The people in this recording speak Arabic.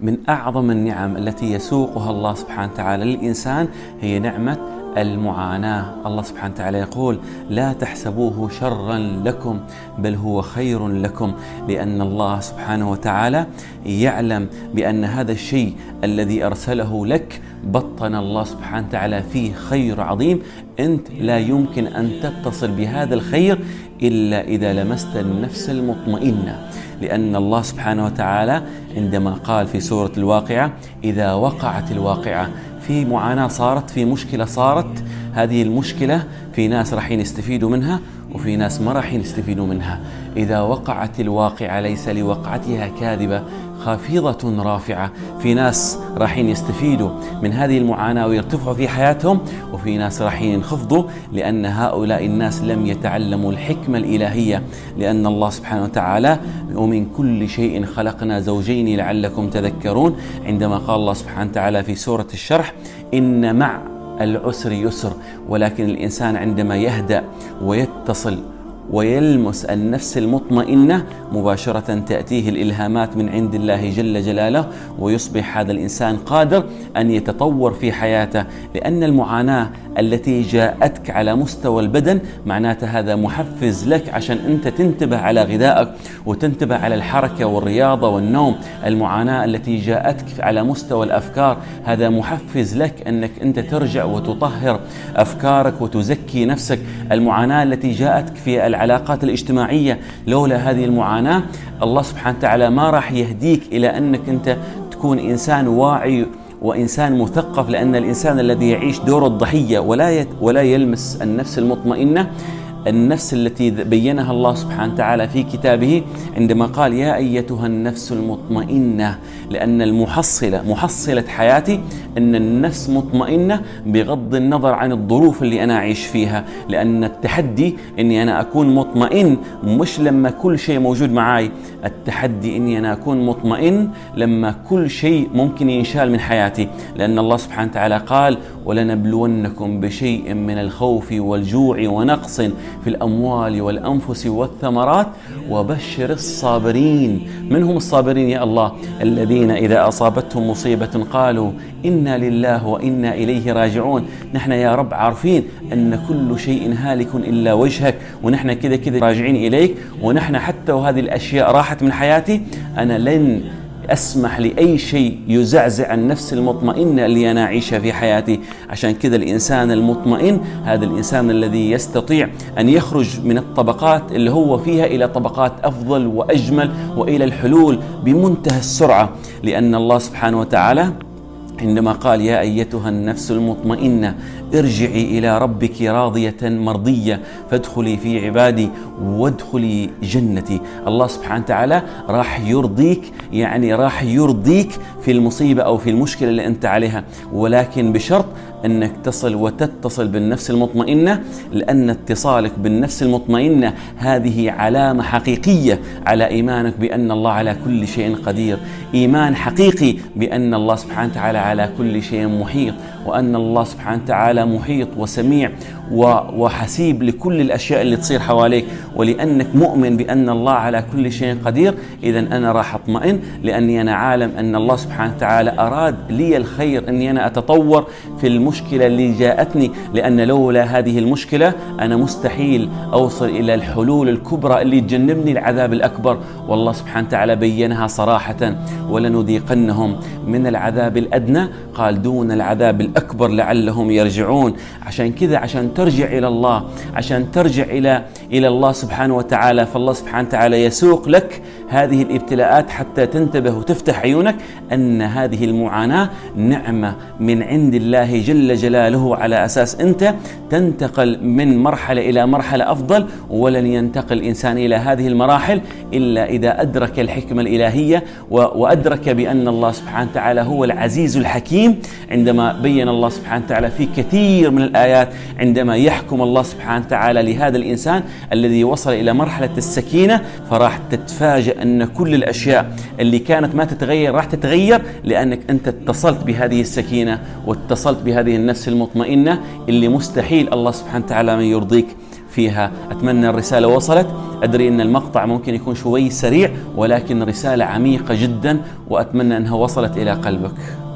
من أعظم النعم التي يسوقها الله سبحانه وتعالى للإنسان هي نعمة المعاناة. الله سبحانه وتعالى يقول: لا تحسبوه شرا لكم بل هو خير لكم، لأن الله سبحانه وتعالى يعلم بأن هذا الشيء الذي أرسله لك بطن الله سبحانه وتعالى فيه خير عظيم، أنت لا يمكن أن تتصل بهذا الخير إلا إذا لمست النفس المطمئنة. لأن الله سبحانه وتعالى عندما قال في سورة الواقعة: إذا وقعت الواقعة، في معاناة صارت، في مشكلة صارت، هذه المشكلة في ناس راح يستفيدوا منها وفي ناس ما راح يستفيدوا منها. إذا وقعت الواقعة ليس لوقعتها كاذبة خافضة رافعة، في ناس راح يستفيدوا من هذه المعاناة ويرتفعوا في حياتهم، وفي ناس راح ينخفضوا، لأن هؤلاء الناس لم يتعلموا الحكمة الإلهية. لأن الله سبحانه وتعالى: ومن كل شيء خلقنا زوجين لعلكم تذكرون، عندما قال الله سبحانه وتعالى في سورة الشرح: إن مع العسر يسر. ولكن الإنسان عندما يهدأ ويتصل ويلمس النفس المطمئنة مباشرة تأتيه الإلهامات من عند الله جل جلاله، ويصبح هذا الإنسان قادر أن يتطور في حياته. لأن المعاناة التي جاءتك على مستوى البدن معناتها هذا محفز لك عشان أنت تنتبه على غذائك وتنتبه على الحركة والرياضة والنوم. المعاناة التي جاءتك على مستوى الأفكار هذا محفز لك أنك أنت ترجع وتطهر أفكارك وتزكي نفسك. المعاناة التي جاءتك في العلاقات الاجتماعية، لولا هذه المعاناة الله سبحانه وتعالى ما راح يهديك إلى أنك أنت تكون إنسان واعي وإنسان مثقف. لأن الإنسان الذي يعيش دور الضحية ولا يلمس النفس المطمئنة، النفس التي بينها الله سبحانه وتعالى في كتابه عندما قال: يا أيتها النفس المطمئنة. لأن محصلة حياتي أن النفس مطمئنة بغض النظر عن الظروف اللي أنا أعيش فيها. لأن التحدي أني أنا أكون مطمئن مش لما كل شيء موجود معاي، التحدي أني أنا أكون مطمئن لما كل شيء ممكن ينشال من حياتي. لأن الله سبحانه وتعالى قال: ولنبلونكم بشيء من الخوف والجوع ونقص في الأموال والأنفس والثمرات وبشر الصابرين. من هم الصابرين يا الله؟ الذين إذا أصابتهم مصيبة قالوا إنا لله وإنا إليه راجعون. نحن يا رب عارفين أن كل شيء هالك إلا وجهك، ونحن كذا راجعين إليك، ونحن حتى وهذه الأشياء راحت من حياتي أنا لن أسمح لأي شيء يزعزع النفس المطمئنة اللي أنا أعيشها في حياتي. عشان كذا الإنسان المطمئن هذا الإنسان الذي يستطيع أن يخرج من الطبقات اللي هو فيها إلى طبقات أفضل وأجمل وإلى الحلول بمنتهى السرعة. لأن الله سبحانه وتعالى عندما قال: يا أيتها النفس المطمئنة ارجعي إلى ربك راضية مرضية فادخلي في عبادي وادخلي جنتي. الله سبحانه وتعالى راح يرضيك، يعني راح يرضيك في المصيبة أو في المشكلة اللي أنت عليها، ولكن بشرط أنك تصل وتتصل بالنفس المطمئنة. لأن اتصالك بالنفس المطمئنة هذه علامة حقيقية على إيمانك بأن الله على كل شيء قدير، إيمان حقيقي بأن الله سبحانه وتعالى على كل شيء محيط، وأن الله سبحانه وتعالى محيط وسميع وحسيب لكل الأشياء اللي تصير حواليك. ولأنك مؤمن بأن الله على كل شيء قدير، إذن أنا راح أطمئن، لأني أنا عالم أن الله سبحانه وتعالى أراد لي الخير، أني أنا أتطور في المشكلة اللي جاءتني. لأن لولا هذه المشكلة أنا مستحيل أوصل إلى الحلول الكبرى اللي تجنبني العذاب الأكبر. والله سبحانه وتعالى بينها صراحة: ولنذيقنهم من العذاب الأدنى قال دون العذاب الأكبر لعلهم يرجعون. عشان كذا عشان ترجع إلى الله، عشان ترجع إلى الله سبحانه وتعالى، فالله سبحانه وتعالى يسوق لك هذه الابتلاءات حتى تنتبه وتفتح عيونك أن هذه المعاناة نعمة من عند الله جل جلاله، على أساس أنت تنتقل من مرحلة إلى مرحلة أفضل. ولن ينتقل الإنسان إلى هذه المراحل إلا إذا أدرك الحكمة الإلهية وأدرك بأن الله سبحانه وتعالى هو العزيز الحكيم. عندما بين الله سبحانه وتعالى في كثير من الآيات عندما يحكم الله سبحانه وتعالى لهذا الإنسان الذي وصل إلى مرحلة السكينة، فراح تتفاجأ أن كل الأشياء اللي كانت ما تتغير راح تتغير، لأنك أنت اتصلت بهذه السكينة واتصلت بهذه النفس المطمئنة اللي مستحيل الله سبحانه وتعالى من يرضيك فيها. أتمنى الرسالة وصلت. أدري أن المقطع ممكن يكون شوي سريع، ولكن رسالة عميقة جدا، وأتمنى أنها وصلت إلى قلبك.